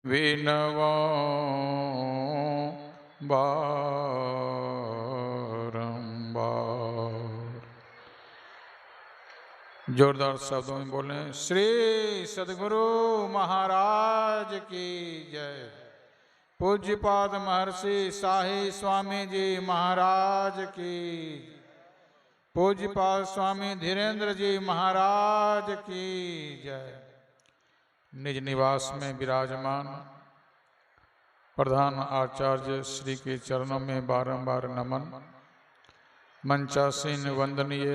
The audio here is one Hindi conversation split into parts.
विनवो बारंबार। जोरदार शब्दों में बोलें, श्री सद्गुरु महाराज की जय। पूज्यपाद महर्षि शाही स्वामी जी महाराज की, पूज्यपाद स्वामी धीरेन्द्र जी महाराज की जय। निज निवास में विराजमान प्रधान आचार्य श्री के चरणों में बारंबार नमन। मंचासीन वंदनीय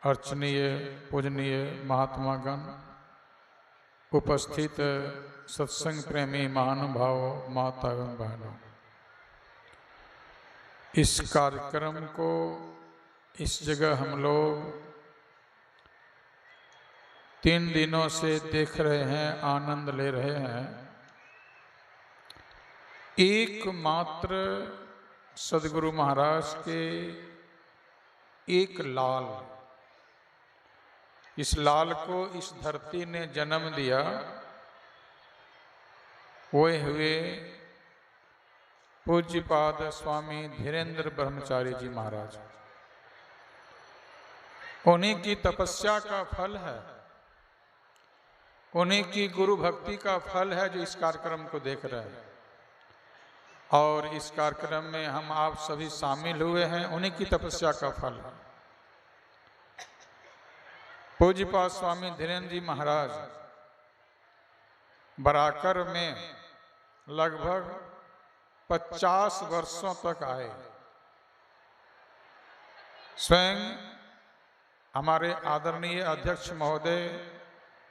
अर्चनीय पूजनीय महात्मागण, उपस्थित सत्संग प्रेमी महानुभाव, माता एवं बहनों, इस कार्यक्रम को इस जगह हम लोग 3 दिनों से देख रहे हैं, आनंद ले रहे हैं। एकमात्र सद्गुरु महाराज के एक लाल, इस लाल को इस धरती ने जन्म दिया, वो हुए पूज्यपाद स्वामी धीरेन्द्र ब्रह्मचारी जी महाराज। उन्हीं की तपस्या का फल है, उन्हीं की गुरु भक्ति का फल है जो इस कार्यक्रम को देख रहे हैं। और इस कार्यक्रम में हम आप सभी शामिल हुए हैं, उन्हीं की तपस्या का फल है। पूज्यपाद स्वामी धीरेन्द्र जी महाराज बराकर में लगभग 50 वर्षों तक आए। स्वयं हमारे आदरणीय अध्यक्ष महोदय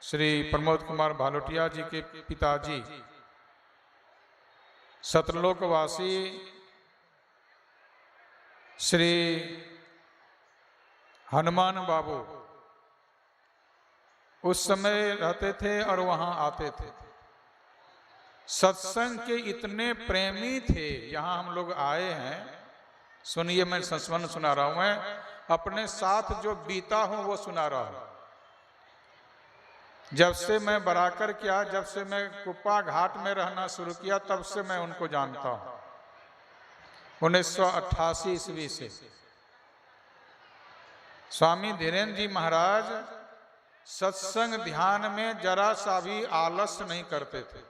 श्री प्रमोद कुमार भालोटिया जी के पिताजी, सतलोकवासी श्री हनुमान बाबू उस समय रहते थे और वहां आते थे। सत्संग के इतने प्रेमी थे, यहां हम लोग आए हैं। सुनिए, मैं संस्मरण सुना रहा हूं, मैं अपने साथ जो बीता हूं वो सुना रहा हूं। जब से मैं बराकर किया, जब से मैं कुप्पा घाट में रहना शुरू किया, तब से मैं उनको जानता हूं। 1988 ईस्वी से स्वामी धीरेन्द्र जी महाराज सत्संग ध्यान में जरा सा भी आलस्य नहीं करते थे।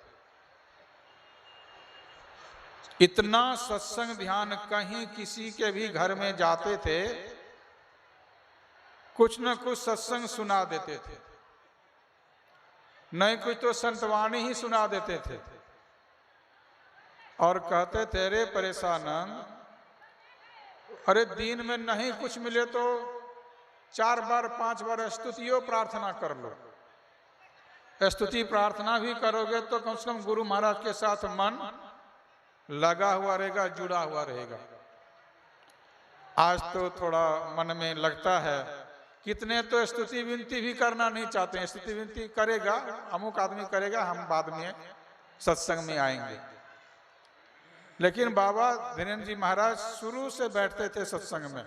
इतना सत्संग ध्यान, कहीं किसी के भी घर में जाते थे, कुछ न कुछ सत्संग सुना देते थे, नहीं कुछ तो संतवाणी ही सुना देते थे। और कहते थे, रे परेशानंद, अरे दिन में नहीं कुछ मिले तो 4 बार 5 बार स्तुतियों प्रार्थना कर लो। स्तुति प्रार्थना भी करोगे तो कम से कम गुरु महाराज के साथ मन लगा हुआ रहेगा, जुड़ा हुआ रहेगा। आज तो थोड़ा मन में लगता है, कितने तो स्तुति विनती भी करना नहीं चाहते हैं। स्तुति विनती करेगा अमुक आदमी करेगा, हम बाद में सत्संग में आएंगे। लेकिन बाबा धीरेन्द्र जी महाराज शुरू से बैठते थे सत्संग में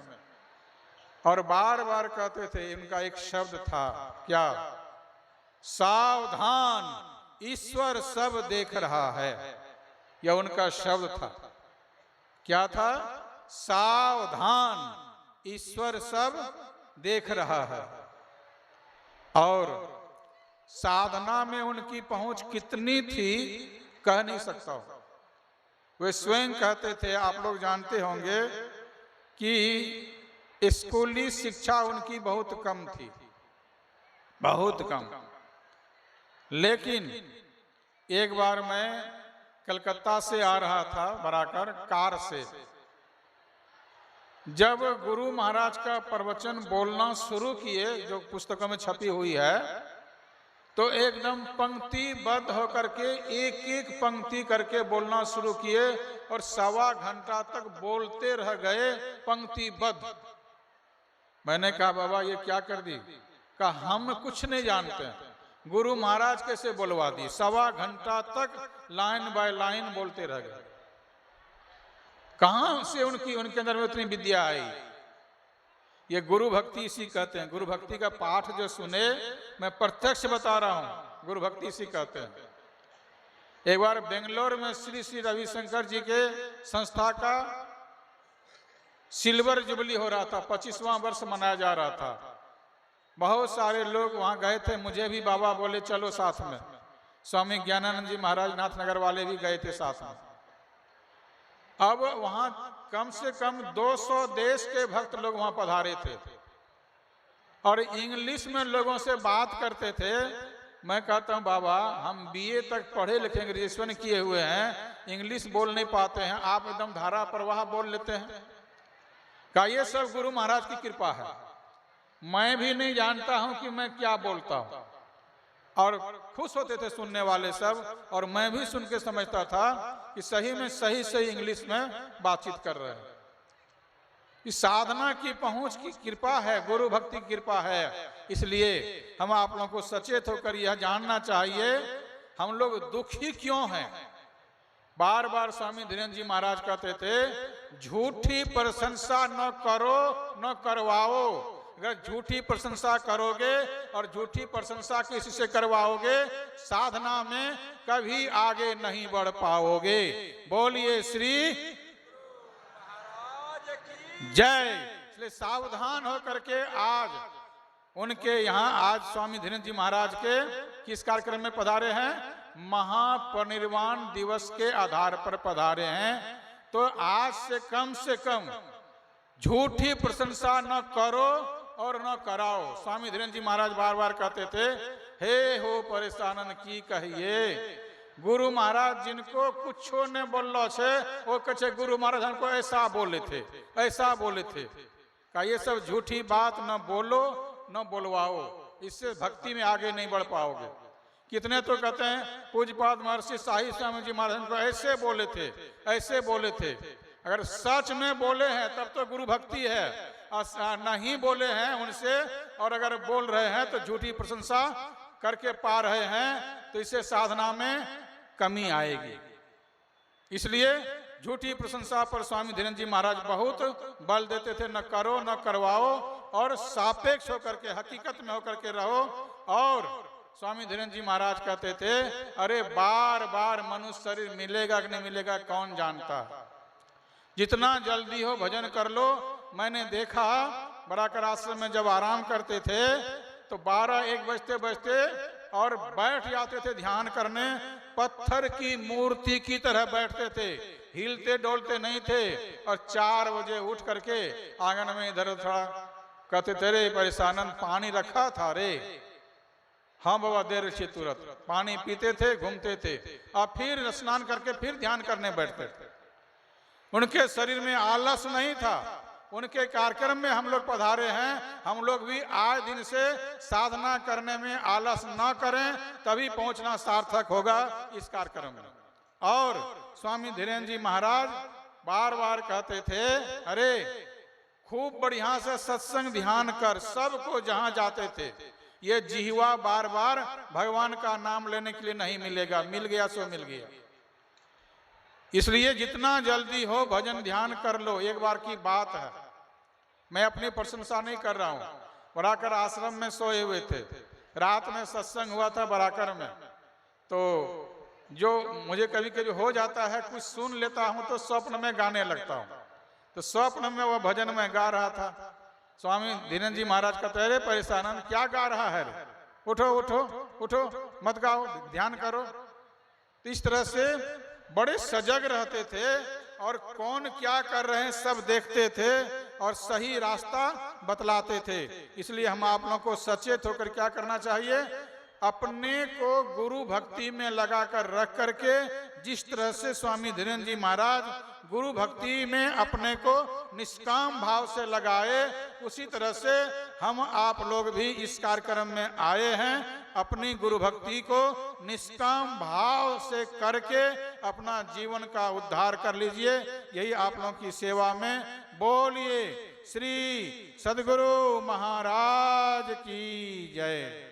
और बार बार कहते थे, इनका एक शब्द था, क्या? सावधान, ईश्वर सब देख रहा है। यह उनका शब्द था। क्या था? सावधान, ईश्वर सब देख रहा है। और साधना में उनकी पहुंच कितनी थी कह नहीं सकता हूं। वे स्वयं कहते थे, आप लोग जानते होंगे कि स्कूली शिक्षा उनकी बहुत कम थी, बहुत कम। लेकिन एक बार मैं कलकत्ता से आ रहा था बराकर कार से, जब गुरु महाराज का प्रवचन बोलना शुरू किए, जो पुस्तकों में छपी हुई है, तो एकदम पंक्तिबद्ध होकर के एक एक पंक्ति करके बोलना शुरू किए और 1.25 घंटा तक बोलते रह गए पंक्तिबद्ध। मैंने कहा, बाबा ये क्या कर दी? कहा, हम कुछ नहीं जानते, गुरु महाराज कैसे बोलवा दी। 1.25 घंटा तक लाइन बाय लाइन बोलते रह गए। कहां से उनके अंदर में उतनी विद्या आई? ये गुरु भक्ति इसी कहते हैं। गुरु भक्ति का पाठ जो सुने, मैं प्रत्यक्ष बता रहा हूं, गुरु भक्ति इसी कहते हैं। एक बार बेंगलोर में श्री श्री रविशंकर जी के संस्था का सिल्वर जुबली हो रहा था, 25वां वर्ष मनाया जा रहा था। बहुत सारे लोग वहां गए थे, मुझे भी बाबा बोले चलो साथ में। स्वामी ज्ञानानंद जी महाराज नाथनगर वाले भी गए थे साथ में। अब वहां कम से कम 200 देश के भक्त लोग वहां पधारे थे और इंग्लिश में लोगों से बात करते थे। मैं कहता हूं बाबा हम बीए तक पढ़े लिखे ग्रेजुएशन किए हुए हैं, इंग्लिश बोल नहीं पाते हैं, आप एकदम धारा प्रवाह बोल लेते हैं। क्या ये सब गुरु महाराज की कृपा है? मैं भी नहीं जानता हूं कि मैं क्या बोलता हूं। और खुश होते थे सुनने वाले सब, और मैं भी सुन के समझता था कि सही में सही इंग्लिश में बातचीत कर रहे हैं। इस साधना की पहुंच की कृपा है, गुरु भक्ति की कृपा है। इसलिए हम आप लोगों को सचेत होकर यह जानना चाहिए हम लोग दुखी क्यों हैं। बार बार स्वामी धीरेन्द्र जी महाराज कहते थे झूठी प्रशंसा न करो न करवाओ। अगर झूठी प्रशंसा करोगे और झूठी प्रशंसा किसी से करवाओगे, साधना में कभी आगे नहीं बढ़ पाओगे। बोलिए श्री जय। इसलिए सावधान होकर के आज उनके यहाँ आज स्वामी धीरेन्द्र जी महाराज के किस कार्यक्रम में पधारे हैं? महापरिनिर्वाण दिवस के आधार पर पधारे हैं। तो आज से कम झूठी प्रशंसा न करो और न कराओ। स्वामी धीरेन्द्र जी महाराज बार बार कहते थे हे हो परेशानन की कहिए। गुरु महाराज जिनको कुछो ने बोलो छे वो कहे गुरु महाराज हमको ऐसा बोले थे, ऐसा बोले थे। का ये सब झूठी बात न बोलो न बोलवाओ, इससे भक्ति में आगे नहीं बढ़ पाओगे। कितने तो कहते हैं पूज्यपाद महर्षि शाही स्वामी जी महाराज को ऐसे बोले थे, ऐसे बोले थे। अगर सच में बोले हैं तब तो गुरु भक्ति है, नहीं बोले हैं उनसे और अगर बोल रहे हैं तो झूठी प्रशंसा करके पा रहे हैं, तो इससे साधना में कमी आएगी। इसलिए झूठी प्रशंसा पर स्वामी धीरेन्द्र जी महाराज बहुत बल देते थे। न करो न करवाओ और सापेक्ष होकर के हकीकत में होकर के रहो। और स्वामी धीरेन्द्र जी महाराज कहते थे अरे बार बार मनुष्य शरीर मिलेगा कि नहीं मिलेगा कौन जानता। जितना जल्दी हो भजन कर लो। मैंने देखा बराकर आश्रम में जब आराम करते थे तो 12-1 बजते और बैठ जाते थे ध्यान करने। पत्थर की मूर्ति की तरह बैठते थे, हिलते डोलते नहीं थे। और 4 बजे उठ करके आंगन में इधर थोड़ा कहते थे रे परेशानंद पानी रखा था रे। हाँ बाबा देर से तुरंत पानी पीते थे, घूमते थे और फिर स्नान करके फिर ध्यान करने बैठते थे। उनके शरीर में आलस नहीं था। उनके कार्यक्रम में हम लोग पधारे हैं। हम लोग भी आज दिन से साधना करने में आलस न करें, तभी पहुंचना सार्थक होगा इस कार्यक्रम में। और स्वामी धीरेन्द्र जी महाराज बार बार कहते थे अरे खूब बढ़िया से सत्संग ध्यान कर। सबको जहां जाते थे ये जिह्वा बार बार भगवान का नाम लेने के लिए नहीं मिलेगा, मिल गया सो मिल गया। इसलिए जितना जल्दी हो भजन ध्यान कर लो। एक बार की बात है, मैं अपनी प्रशंसा नहीं कर रहा हूं। बराकर आश्रम में सोए हुए थे, रात में सत्संग हुआ था बराकर में। तो जो मुझे कभी कभी हो जाता है कुछ सुन लेता हूं तो स्वप्न में गाने लगता हूं। तो स्वप्न में वह भजन में गा रहा था। स्वामी धीरेन्द्र जी महाराज कहते अरे परेशानंद क्या गा रहा है रे? उठो उठो उठो, मत गाओ, ध्यान करो। तो इस तरह से बड़े सजग रहते थे और कौन क्या कर रहे हैं सब देखते थे और सही रास्ता बतलाते थे। इसलिए हम आप लोगों को सचेत होकर क्या करना चाहिए? अपने को गुरु भक्ति में लगाकर रख करके जिस तरह से स्वामी धीरेन्द्र जी महाराज गुरु भक्ति में अपने को निष्काम भाव से लगाए, उसी तरह से हम आप लोग भी इस कार्यक्रम में आए हैं। अपनी गुरु भक्ति को निष्काम भाव से करके अपना जीवन का उद्धार कर लीजिए। यही आप लोगों की सेवा में। बोलिए श्री सद्गुरु महाराज की जय।